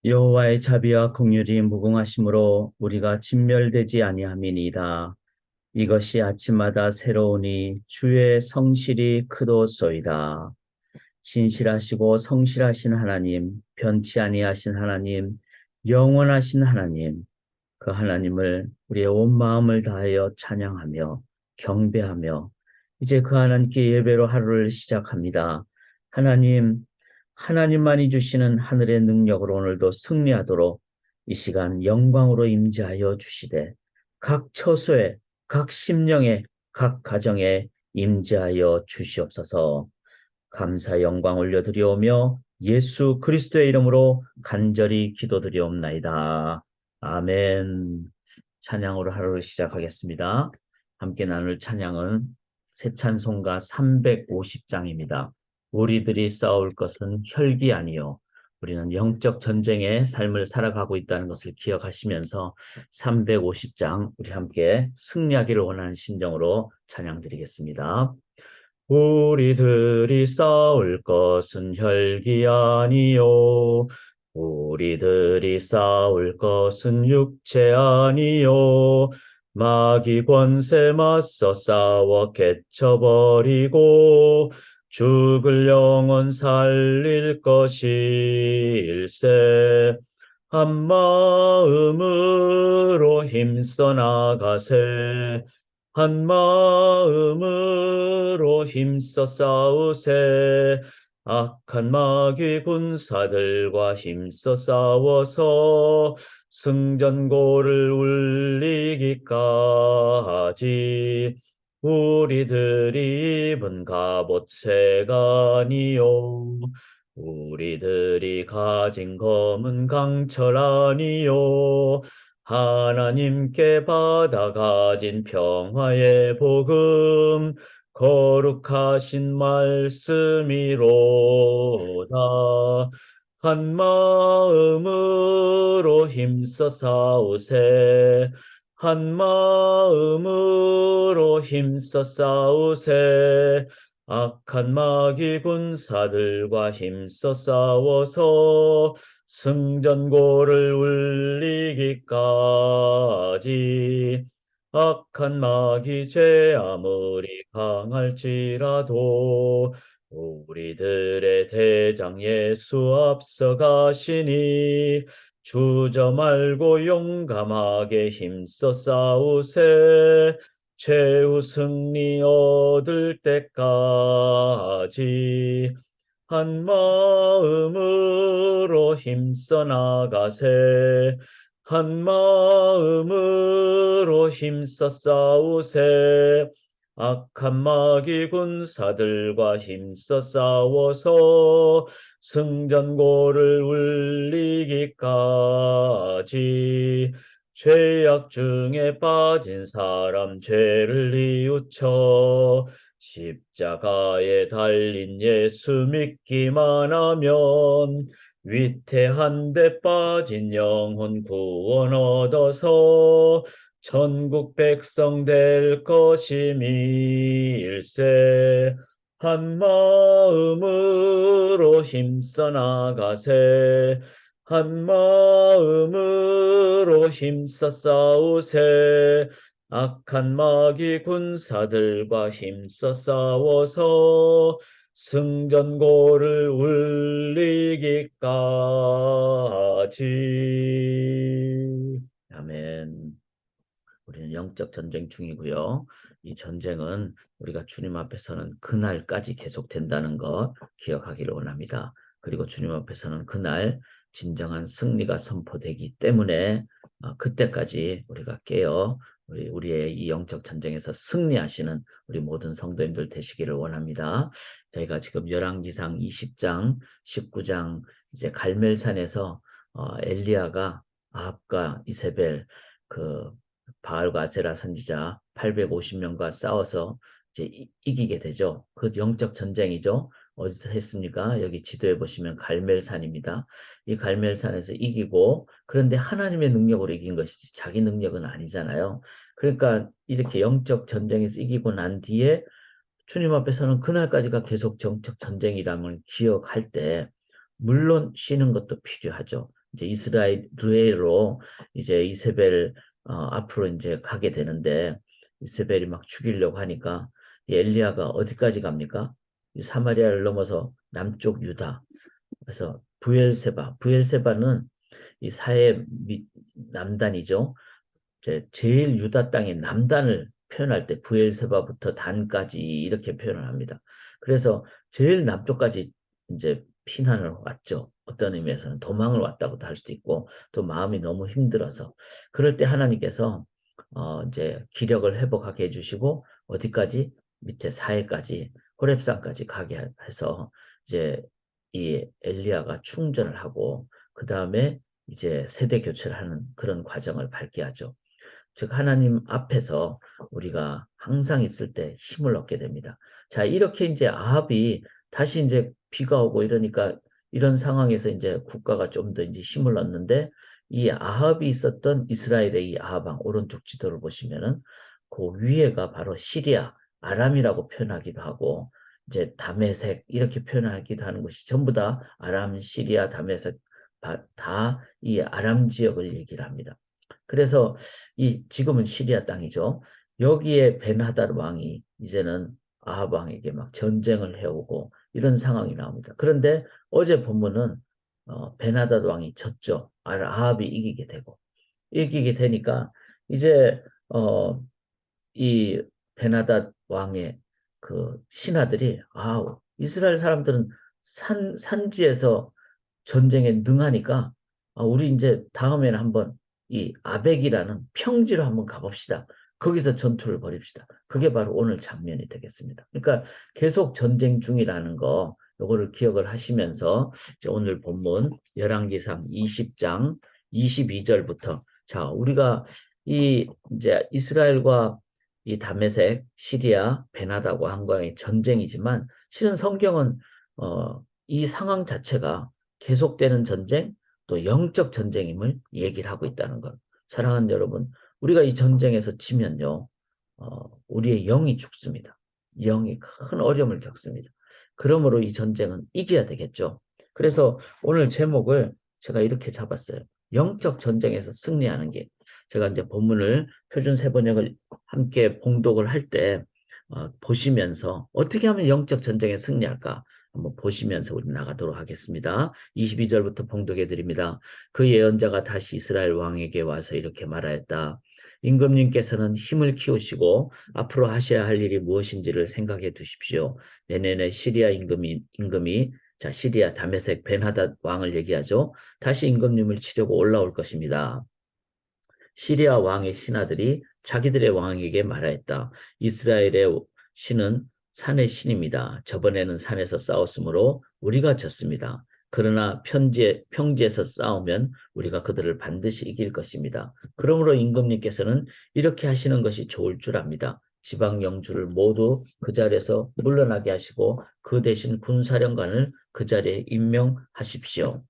여호와의 자비와 긍휼이 무궁하심으로 우리가 진멸되지 아니함이니이다. 이것이 아침마다 새로우니 주의 성실이 크도소이다. 신실하시고 성실하신 하나님, 변치 아니하신 하나님, 영원하신 하나님, 그 하나님을 우리의 온 마음을 다하여 찬양하며 경배하며 이제 그 하나님께 예배로 하루를 시작합니다. 하나님, 하나님만이 주시는 하늘의 능력으로 오늘도 승리하도록 이 시간 영광으로 임재하여 주시되 각 처소에, 각 심령에, 각 가정에 임재하여 주시옵소서. 감사 영광 올려드리오며 예수 그리스도의 이름으로 간절히 기도드리옵나이다. 아멘. 찬양으로 하루를 시작하겠습니다. 함께 나눌 찬양은 새 찬송가 350장입니다. 우리들이 싸울 것은 혈기 아니요. 우리는 영적 전쟁의 삶을 살아가고 있다는 것을 기억하시면서 350장 우리 함께 승리하기를 원하는 심정으로 찬양 드리겠습니다. 우리들이 싸울 것은 혈기 아니요. 우리들이 싸울 것은 육체 아니요. 마귀 권세 맞서 싸워 깨쳐버리고 죽을 영혼 살릴 것일세. 한 마음으로 힘써 나가세. 한 마음으로 힘써 싸우세. 악한 마귀 군사들과 힘써 싸워서 승전고를 울리기까지 우리들이 입은 갑옷 새가니요. 우리들이 가진 검은 강철 아니요. 하나님께 받아 가진 평화의 복음 거룩하신 말씀이로다. 한 마음으로 힘써 싸우세. 한 마음으로 힘써 싸우세. 악한 마귀 군사들과 힘써 싸워서 승전고를 울리기까지. 악한 마귀 죄 아무리 강할지라도 우리들의 대장 예수 앞서가시니 주저 말고 용감하게 힘써 싸우세. 최후 승리 얻을 때까지 한 마음으로 힘써 나가세. 한 마음으로 힘써 싸우세. 악한 마귀 군사들과 힘써 싸워서 승전고를 울리기까지 죄악 중에 빠진 사람 죄를 뉘우쳐 십자가에 달린 예수 믿기만 하면 위태한 데 빠진 영혼 구원 얻어서 천국 백성 될 것임일세. 한 마음으로 힘써 나가세. 한 마음으로 힘써 싸우세. 악한 마귀 군사들과 힘써 싸워서 승전고를 울리기까지. 아멘. 우리는 영적 전쟁 중이고요. 이 전쟁은 우리가 주님 앞에서는 그날까지 계속된다는 것 기억하기를 원합니다. 그리고 주님 앞에서는 그날 진정한 승리가 선포되기 때문에 그때까지 우리가 깨어 우리의 이 영적 전쟁에서 승리하시는 우리 모든 성도님들 되시기를 원합니다. 저희가 지금 열왕기상 20장, 19장 이제 갈멜산에서 엘리야가 아합과 이세벨 그 바알과 아세라 선지자 850명과 싸워서 이제 이기게 되죠. 그 영적 전쟁이죠. 어디서 했습니까? 여기 지도에 보시면 갈멜산입니다. 이 갈멜산에서 이기고 그런데 하나님의 능력으로 이긴 것이지 자기 능력은 아니잖아요. 그러니까 이렇게 영적 전쟁에서 이기고 난 뒤에 주님 앞에서는 그날까지가 계속 영적 전쟁이라면 기억할 때 물론 쉬는 것도 필요하죠. 이제 이스라엘로 이제 이세벨 앞으로 이제 가게 되는데 이세벨이 막 죽이려고 하니까 이 엘리야가 어디까지 갑니까? 이 사마리아를 넘어서 남쪽 유다. 그래서 부엘세바는 이 사해 남단이죠. 제일 유다 땅의 남단을 표현할 때 부엘세바부터 단까지 이렇게 표현을 합니다. 그래서 제일 남쪽까지 이제 피난을 왔죠. 어떤 의미에서는 도망을 왔다고도 할 수도 있고 또 마음이 너무 힘들어서 그럴 때 하나님께서 이제 기력을 회복하게 해주시고 어디까지 밑에 사해까지 호렙산까지 가게 해서 이제 이 엘리야가 충전을 하고 그 다음에 이제 세대 교체를 하는 그런 과정을 밟게 하죠. 즉 하나님 앞에서 우리가 항상 있을 때 힘을 얻게 됩니다. 자, 이렇게 이제 아합이 다시 이제 비가 오고 이러니까 이런 상황에서 이제 국가가 좀 더 이제 힘을 얻는데 이 아합이 있었던 이스라엘의 이 아합왕 오른쪽 지도를 보시면은 그 위에가 바로 시리아, 아람이라고 표현하기도 하고 이제 다메섹 이렇게 표현하기도 하는 것이 전부 다 아람, 시리아, 다메섹 다 이 아람 지역을 얘기를 합니다. 그래서 이 지금은 시리아 땅이죠. 여기에 벤하닷 왕이 이제는 아합 왕에게 막 전쟁을 해오고 이런 상황이 나옵니다. 그런데 어제 본문은 벤하닷 왕이 졌죠. 아합이 이기게 되니까 이제 이 베나닷 왕의 그 신하들이 이스라엘 사람들은 산지에서 전쟁에 능하니까 우리 이제 다음에는 한번 이 아벡이라는 평지로 한번 가봅시다. 거기서 전투를 벌입시다. 그게 바로 오늘 장면이 되겠습니다. 그러니까 계속 전쟁 중이라는 거 요거를 기억을 하시면서 이제 오늘 본문 열왕기상 20장 22절부터 자 우리가 이 이제 이스라엘과 이 다메섹, 시리아, 베나다과 한과의 전쟁이지만 실은 성경은 이 상황 자체가 계속되는 전쟁 또 영적 전쟁임을 얘기를 하고 있다는 것. 사랑하는 여러분, 우리가 이 전쟁에서 지면요, 우리의 영이 죽습니다. 영이 큰 어려움을 겪습니다. 그러므로 이 전쟁은 이겨야 되겠죠. 그래서 오늘 제목을 제가 이렇게 잡았어요. 영적 전쟁에서 승리하는 게 제가 이제 본문을 표준 세번역을 함께 봉독을 할 때 보시면서 어떻게 하면 영적 전쟁에 승리할까 한번 보시면서 우리 나가도록 하겠습니다. 22절부터 봉독해 드립니다. 그 예언자가 다시 이스라엘 왕에게 와서 이렇게 말하였다. 임금님께서는 힘을 키우시고 앞으로 하셔야 할 일이 무엇인지를 생각해 두십시오. 내년에 시리아 임금이 자 시리아 다메섹 벤하닷 왕을 얘기하죠. 다시 임금님을 치려고 올라올 것입니다. 시리아 왕의 신하들이 자기들의 왕에게 말하였다. 이스라엘의 신은 산의 신입니다. 저번에는 산에서 싸웠으므로 우리가 졌습니다. 그러나 평지에서 싸우면 우리가 그들을 반드시 이길 것입니다. 그러므로 임금님께서는 이렇게 하시는 것이 좋을 줄 압니다. 지방 영주를 모두 그 자리에서 물러나게 하시고 그 대신 군사령관을 그 자리에 임명하십시오.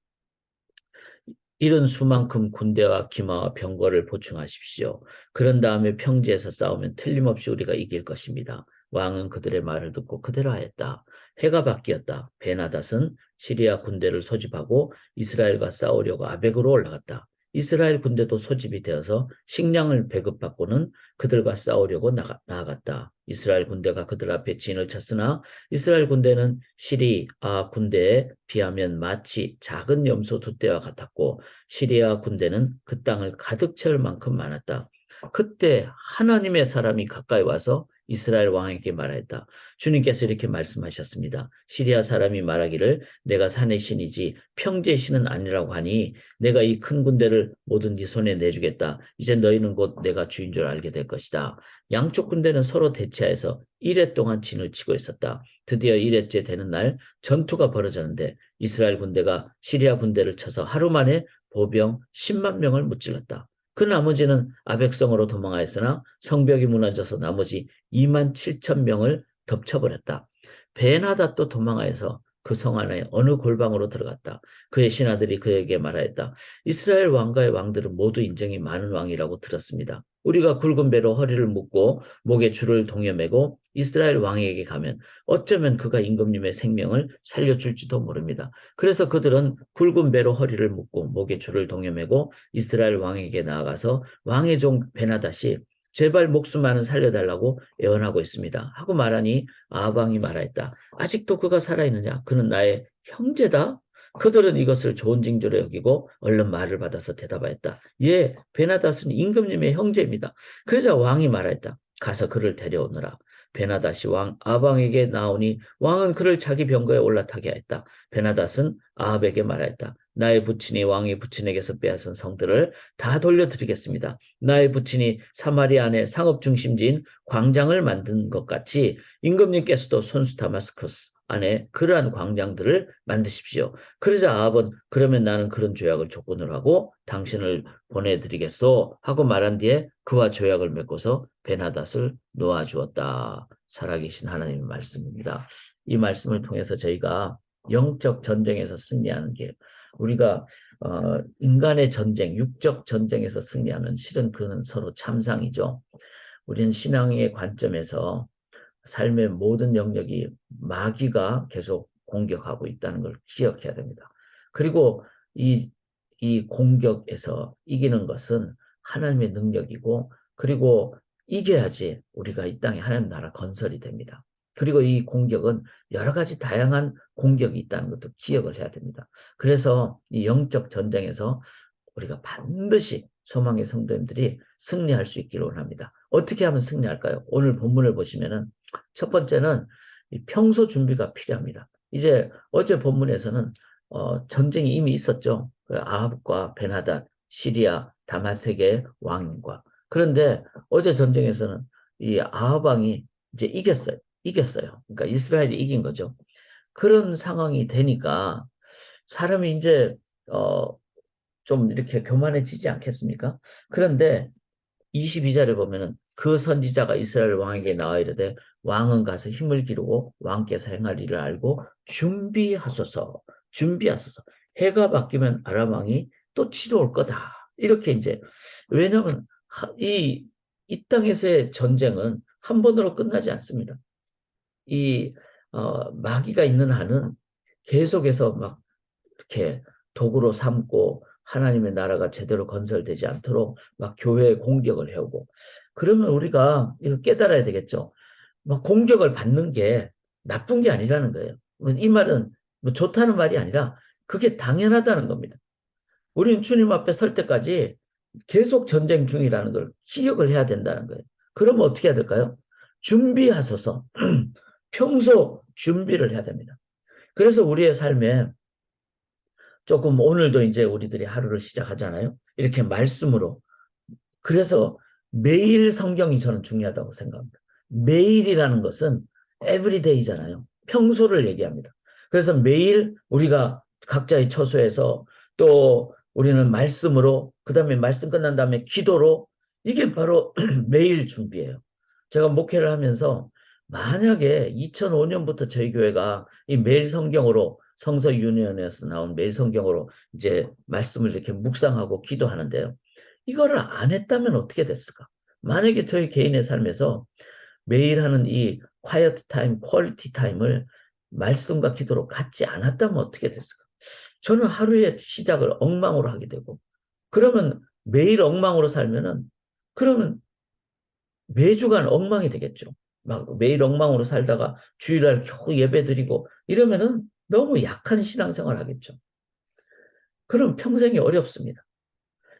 이런 수만큼 군대와 기마와 병거를 보충하십시오. 그런 다음에 평지에서 싸우면 틀림없이 우리가 이길 것입니다. 왕은 그들의 말을 듣고 그대로 하였다. 해가 바뀌었다. 베나닷은 시리아 군대를 소집하고 이스라엘과 싸우려고 아벡으로 올라갔다. 이스라엘 군대도 소집이 되어서 식량을 배급받고는 그들과 싸우려고 나아갔다. 이스라엘 군대가 그들 앞에 진을 쳤으나 이스라엘 군대는 시리아 군대에 비하면 마치 작은 염소 두 떼와 같았고 시리아 군대는 그 땅을 가득 채울 만큼 많았다. 그때 하나님의 사람이 가까이 와서 이스라엘 왕에게 말하였다. 주님께서 이렇게 말씀하셨습니다. 시리아 사람이 말하기를 내가 산의 신이지 평지의 신은 아니라고 하니 내가 이 큰 군대를 모두 네 손에 내주겠다. 이제 너희는 곧 내가 주인 줄 알게 될 것이다. 양쪽 군대는 서로 대치하여서 1회 동안 진을 치고 있었다. 드디어 1회째 되는 날 전투가 벌어졌는데 이스라엘 군대가 시리아 군대를 쳐서 하루 만에 보병 10만 명을 무찔렀다. 그 나머지는 아벡성으로 도망하였으나 성벽이 무너져서 나머지 2만 7천 명을 덮쳐버렸다. 베나닷도 도망하여서 그 성 안에 어느 골방으로 들어갔다. 그의 신하들이 그에게 말하였다. 이스라엘 왕가의 왕들은 모두 인정이 많은 왕이라고 들었습니다. 우리가 굵은 배로 허리를 묶고 목에 줄을 동여매고 이스라엘 왕에게 가면 어쩌면 그가 임금님의 생명을 살려줄지도 모릅니다. 그래서 그들은 굵은 배로 허리를 묶고 목에 줄을 동여매고 이스라엘 왕에게 나아가서 왕의 종 베나닷이 제발 목숨만은 살려달라고 애원하고 있습니다. 하고 말하니 아합 왕이 말하였다. 아직도 그가 살아있느냐? 그는 나의 형제다. 그들은 이것을 좋은 징조로 여기고 얼른 말을 받아서 대답하였다. 예, 베나닷은 임금님의 형제입니다. 그러자 왕이 말하였다. 가서 그를 데려오너라. 베나닷이 왕 아합에게 나오니 왕은 그를 자기 병거에 올라타게 하였다. 베나닷은 아합에게 말하였다. 나의 부친이 왕의 부친에게서 빼앗은 성들을 다 돌려드리겠습니다. 나의 부친이 사마리아 안에 상업 중심지인 광장을 만든 것 같이 임금님께서도 손수 다마스커스 안에 그러한 광장들을 만드십시오. 그러자 아합은 그러면 나는 그런 조약을 조건으로 하고 당신을 보내드리겠소 하고 말한 뒤에 그와 조약을 맺고서 베나닷을 놓아주었다. 살아계신 하나님의 말씀입니다. 이 말씀을 통해서 저희가 영적 전쟁에서 승리하는 게 우리가 인간의 전쟁, 육적 전쟁에서 승리하는 실은 그는 서로 참상이죠. 우리는 신앙의 관점에서 삶의 모든 영역이 마귀가 계속 공격하고 있다는 걸 기억해야 됩니다. 그리고 이 공격에서 이기는 것은 하나님의 능력이고 그리고 이겨야지 우리가 이 땅에 하나님 나라 건설이 됩니다. 그리고 이 공격은 여러 가지 다양한 공격이 있다는 것도 기억을 해야 됩니다. 그래서 이 영적 전쟁에서 우리가 반드시 소망의 성도님들이 승리할 수 있기를 원합니다. 어떻게 하면 승리할까요? 오늘 본문을 보시면은 첫 번째는 평소 준비가 필요합니다. 이제 어제 본문에서는 전쟁이 이미 있었죠. 아합과 베나닷, 시리아, 다마색의 왕과. 그런데 어제 전쟁에서는 이 아합 왕이 이제 이겼어요. 그러니까 이스라엘이 이긴 거죠. 그런 상황이 되니까 사람이 이제 좀 이렇게 교만해지지 않겠습니까? 그런데 22절에 보면은 그 선지자가 이스라엘 왕에게 나와 이르되 왕은 가서 힘을 기르고 왕께서 행할 일을 알고 준비하소서. 해가 바뀌면 아람 왕이 또 치러 올 거다. 이렇게 이제 왜냐하면 이 땅에서의 전쟁은 한 번으로 끝나지 않습니다. 이 마귀가 있는 한은 계속해서 막 이렇게 도구로 삼고 하나님의 나라가 제대로 건설되지 않도록 막 교회에 공격을 해오고 그러면 우리가 이거 깨달아야 되겠죠. 막 공격을 받는 게 나쁜 게 아니라는 거예요. 이 말은 뭐 좋다는 말이 아니라 그게 당연하다는 겁니다. 우리는 주님 앞에 설 때까지 계속 전쟁 중이라는 걸 기억을 해야 된다는 거예요. 그러면 어떻게 해야 될까요? 준비하소서. 평소 준비를 해야 됩니다. 그래서 우리의 삶에 조금 오늘도 이제 우리들이 하루를 시작하잖아요. 이렇게 말씀으로. 그래서 매일 성경이 저는 중요하다고 생각합니다. 매일이라는 것은 everyday잖아요. 평소를 얘기합니다. 그래서 매일 우리가 각자의 처소에서 또 우리는 말씀으로 그다음에 말씀 끝난 다음에 기도로 이게 바로 매일 준비예요. 제가 목회를 하면서 만약에 2005년부터 저희 교회가 이 매일 성경으로 성서 유니언에서 나온 매일 성경으로 이제 말씀을 이렇게 묵상하고 기도하는데요. 이거를 안 했다면 어떻게 됐을까? 만약에 저희 개인의 삶에서 매일 하는 이 quiet time, quality time을 말씀과 기도로 갖지 않았다면 어떻게 됐을까? 저는 하루의 시작을 엉망으로 하게 되고, 그러면 매일 엉망으로 살면은, 그러면 매주간 엉망이 되겠죠. 막 매일 엉망으로 살다가 주일날 겨우 예배 드리고 이러면은 너무 약한 신앙생활 하겠죠. 그럼 평생이 어렵습니다.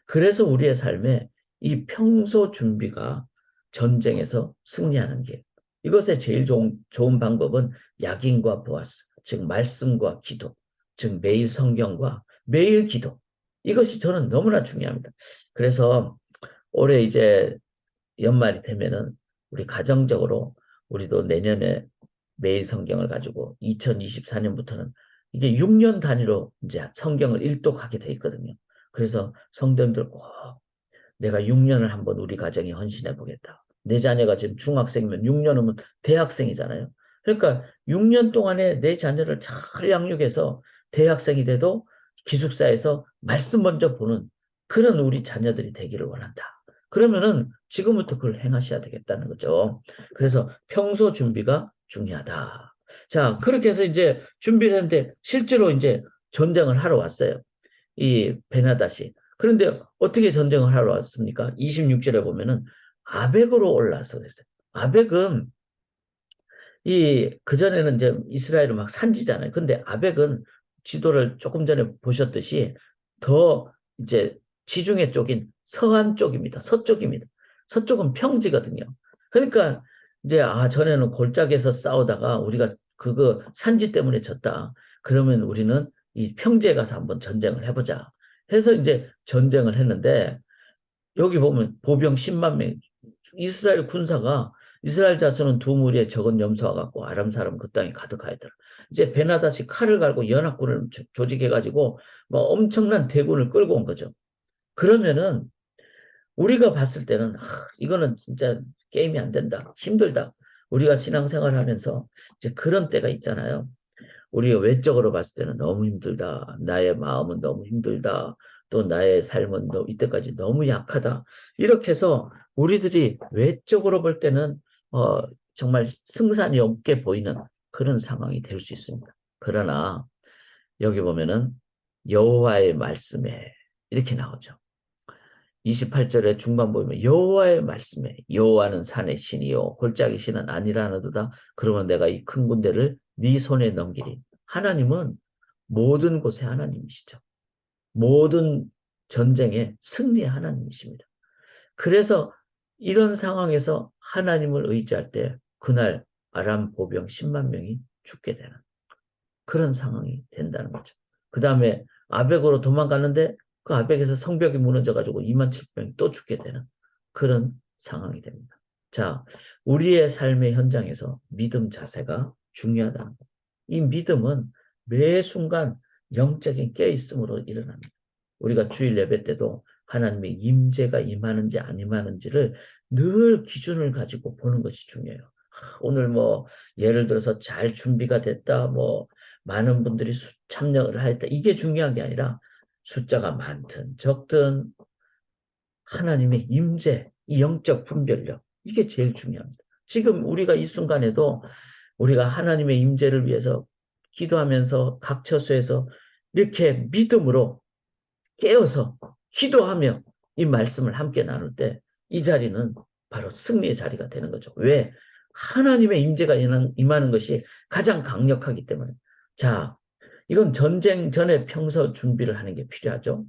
그래서 우리의 삶에 이 평소 준비가 전쟁에서 승리하는 길. 이것의 제일 좋은 방법은 약인과 보아스, 즉 말씀과 기도, 즉 매일 성경과 매일 기도. 이것이 저는 너무나 중요합니다. 그래서 올해 이제 연말이 되면은 우리 가정적으로 우리도 내년에 매일 성경을 가지고 2024년부터는 이게 6년 단위로 이제 성경을 일독하게 돼 있거든요. 그래서 성도님들 꼭 내가 6년을 한번 우리 가정에 헌신해 보겠다. 내 자녀가 지금 중학생이면 6년 후면 대학생이잖아요. 그러니까 6년 동안에 내 자녀를 잘 양육해서 대학생이 돼도 기숙사에서 말씀 먼저 보는 그런 우리 자녀들이 되기를 원한다. 그러면은 지금부터 그걸 행하셔야 되겠다는 거죠. 그래서 평소 준비가 중요하다. 자, 그렇게 해서 이제 준비를 했는데 실제로 이제 전쟁을 하러 왔어요. 이 베나다시. 그런데 어떻게 전쟁을 하러 왔습니까? 26절에 보면은 아벡으로 올라서 그랬어요. 아벡은 그전에는 이제 이스라엘은 막 산지잖아요. 근데 아벡은 지도를 조금 전에 보셨듯이 더 이제 지중해 쪽인 서안 쪽입니다. 서쪽입니다. 서쪽은 평지거든요. 그러니까 이제 전에는 골짜기에서 싸우다가 우리가 그거 산지 때문에 졌다. 그러면 우리는 이 평지에 가서 한번 전쟁을 해보자. 해서 이제 전쟁을 했는데 여기 보면 보병 10만 명. 이스라엘 군사가 이스라엘 자손은 두 무리의 적은 염소와 같고 아람 사람 그 땅에 가득하였더라. 이제 베나다시 칼을 갈고 연합군을 조직해가지고 뭐 엄청난 대군을 끌고 온 거죠. 그러면은 우리가 봤을 때는 이거는 진짜 게임이 안 된다. 힘들다. 우리가 신앙생활 하면서 이제 그런 때가 있잖아요. 우리가 외적으로 봤을 때는 너무 힘들다. 나의 마음은 너무 힘들다. 또 나의 삶은 이때까지 너무 약하다. 이렇게 해서 우리들이 외적으로 볼 때는 어, 정말 승산이 없게 보이는 그런 상황이 될 수 있습니다. 그러나 여기 보면은 여호와의 말씀에 이렇게 나오죠. 28절의 중반 보면 여호와의 말씀에 여호와는 산의 신이요 골짜기 신은 아니라는도다. 그러면 내가 이 큰 군대를 네 손에 넘기리. 하나님은 모든 곳에 하나님이시죠. 모든 전쟁에 승리의 하나님이십니다. 그래서 이런 상황에서 하나님을 의지할 때 그날 아람 보병 10만 명이 죽게 되는 그런 상황이 된다는 거죠. 그 다음에 아벡으로 도망갔는데 그 아벡에서 성벽이 무너져가지고 2만 7천명이 또 죽게 되는 그런 상황이 됩니다. 자, 우리의 삶의 현장에서 믿음 자세가 중요하다는 거. 이 믿음은 매 순간 영적인 깨있음으로 일어납니다. 우리가 주일 예배 때도 하나님의 임재가 임하는지 안 임하는지를 늘 기준을 가지고 보는 것이 중요해요. 오늘 뭐 예를 들어서 잘 준비가 됐다, 뭐 많은 분들이 참여를 했다. 이게 중요한 게 아니라 숫자가 많든 적든 하나님의 임재, 이 영적 분별력 이게 제일 중요합니다. 지금 우리가 이 순간에도 우리가 하나님의 임재를 위해서 기도하면서 각 처소에서 이렇게 믿음으로 깨어서 기도하며 이 말씀을 함께 나눌 때 이 자리는 바로 승리의 자리가 되는 거죠. 왜? 하나님의 임재가 임하는 것이 가장 강력하기 때문에. 자, 이건 전쟁 전에 평소 준비를 하는 게 필요하죠.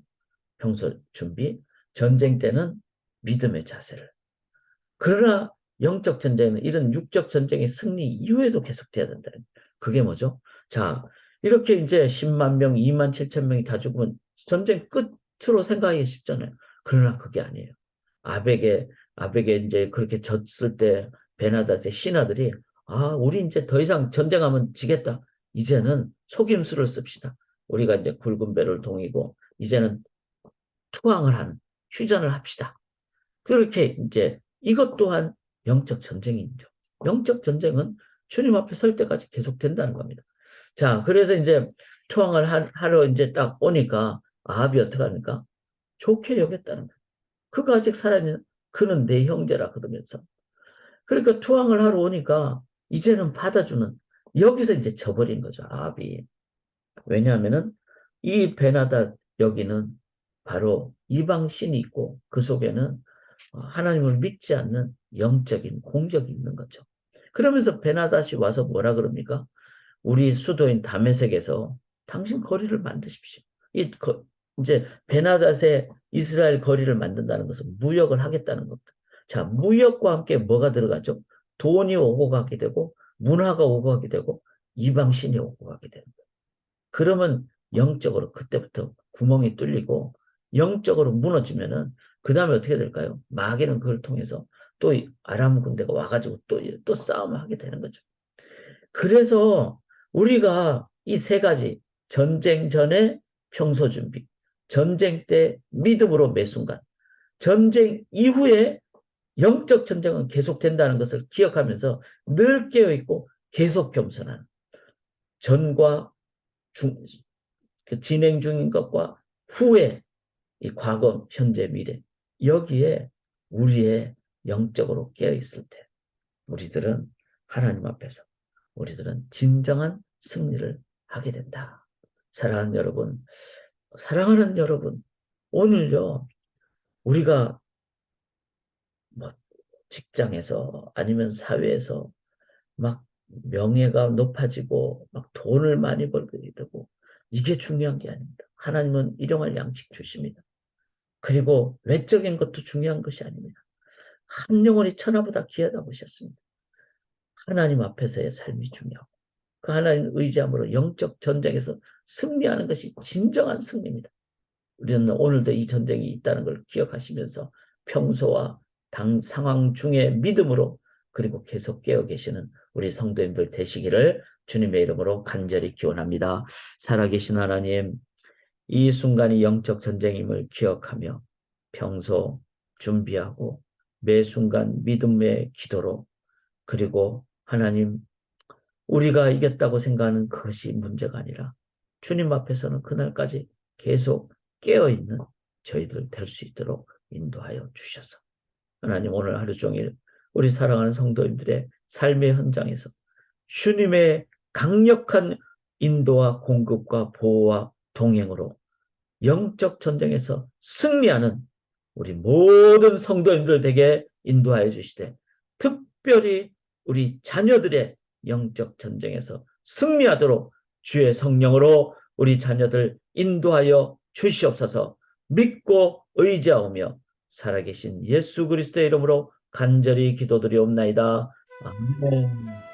평소 준비. 전쟁 때는 믿음의 자세를. 그러나 영적 전쟁은 이런 육적 전쟁의 승리 이후에도 계속돼야 된다. 그게 뭐죠? 자, 이렇게 이제 10만 명, 2만 7천 명이 다 죽으면 전쟁 끝으로 생각하기 쉽잖아요. 그러나 그게 아니에요. 아벡에 이제 그렇게 졌을 때 베나닷의 신하들이 우리 이제 더 이상 전쟁하면 지겠다. 이제는 속임수를 씁시다. 우리가 이제 굵은 배를 동이고 이제는 투항을 하는 휴전을 합시다. 그렇게 이제 이것 또한 영적 전쟁이죠. 영적 전쟁은 주님 앞에 설 때까지 계속된다는 겁니다. 자, 그래서 이제 투항을 하러 이제 딱 오니까 아합이 어떻게 합니까? 좋게 여겼다는 거예요. 그가 아직 살아있는 그는 내 형제라 그러면서. 그러니까 투항을 하러 오니까 이제는 받아주는 여기서 이제 져버린 거죠. 아합이. 왜냐하면은 이 베나다 여기는 바로 이방 신이 있고 그 속에는 하나님을 믿지 않는 영적인 공격이 있는 거죠. 그러면서 베나닷이 와서 뭐라 그럽니까? 우리 수도인 다메섹에서 당신 거리를 만드십시오. 이제 베나닷의 이스라엘 거리를 만든다는 것은 무역을 하겠다는 겁니다. 자, 무역과 함께 뭐가 들어가죠? 돈이 오고 가게 되고 문화가 오고 가게 되고 이방신이 오고 가게 되는 거예요. 그러면 영적으로 그때부터 구멍이 뚫리고 영적으로 무너지면은 그 다음에 어떻게 될까요? 마귀는 그걸 통해서 또 아람 군대가 와가지고 또 싸움을 하게 되는 거죠. 그래서 우리가 이 세 가지 전쟁 전에 평소 준비, 전쟁 때 믿음으로 매 순간, 전쟁 이후에 영적 전쟁은 계속된다는 것을 기억하면서 늘 깨어있고 계속 겸손한 전과 중, 진행 중인 것과 후에 이 과거, 현재, 미래 여기에 우리의 영적으로 깨어 있을 때 우리들은 하나님 앞에서 우리들은 진정한 승리를 하게 된다. 사랑하는 여러분, 오늘요 우리가 뭐 직장에서 아니면 사회에서 막 명예가 높아지고 막 돈을 많이 벌게 되고 이게 중요한 게 아닙니다. 하나님은 일용할 양식 주십니다. 그리고 외적인 것도 중요한 것이 아닙니다. 한 영혼이 천하보다 귀하다 보셨습니다. 하나님 앞에서의 삶이 중요하고 그 하나님 의지함으로 영적 전쟁에서 승리하는 것이 진정한 승리입니다. 우리는 오늘도 이 전쟁이 있다는 걸 기억하시면서 평소와 당 상황 중에 믿음으로 그리고 계속 깨어 계시는 우리 성도님들 되시기를 주님의 이름으로 간절히 기원합니다. 살아계신 하나님, 이 순간이 영적 전쟁임을 기억하며 평소 준비하고 매 순간 믿음의 기도로 그리고 하나님 우리가 이겼다고 생각하는 그것이 문제가 아니라 주님 앞에서는 그날까지 계속 깨어있는 저희들 될 수 있도록 인도하여 주셔서 하나님 오늘 하루 종일 우리 사랑하는 성도님들의 삶의 현장에서 주님의 강력한 인도와 공급과 보호와 동행으로 영적 전쟁에서 승리하는 우리 모든 성도님들 되게 인도하여 주시되 특별히 우리 자녀들의 영적 전쟁에서 승리하도록 주의 성령으로 우리 자녀들 인도하여 주시옵소서. 믿고 의지하오며 살아계신 예수 그리스도의 이름으로 간절히 기도드리옵나이다. 아멘.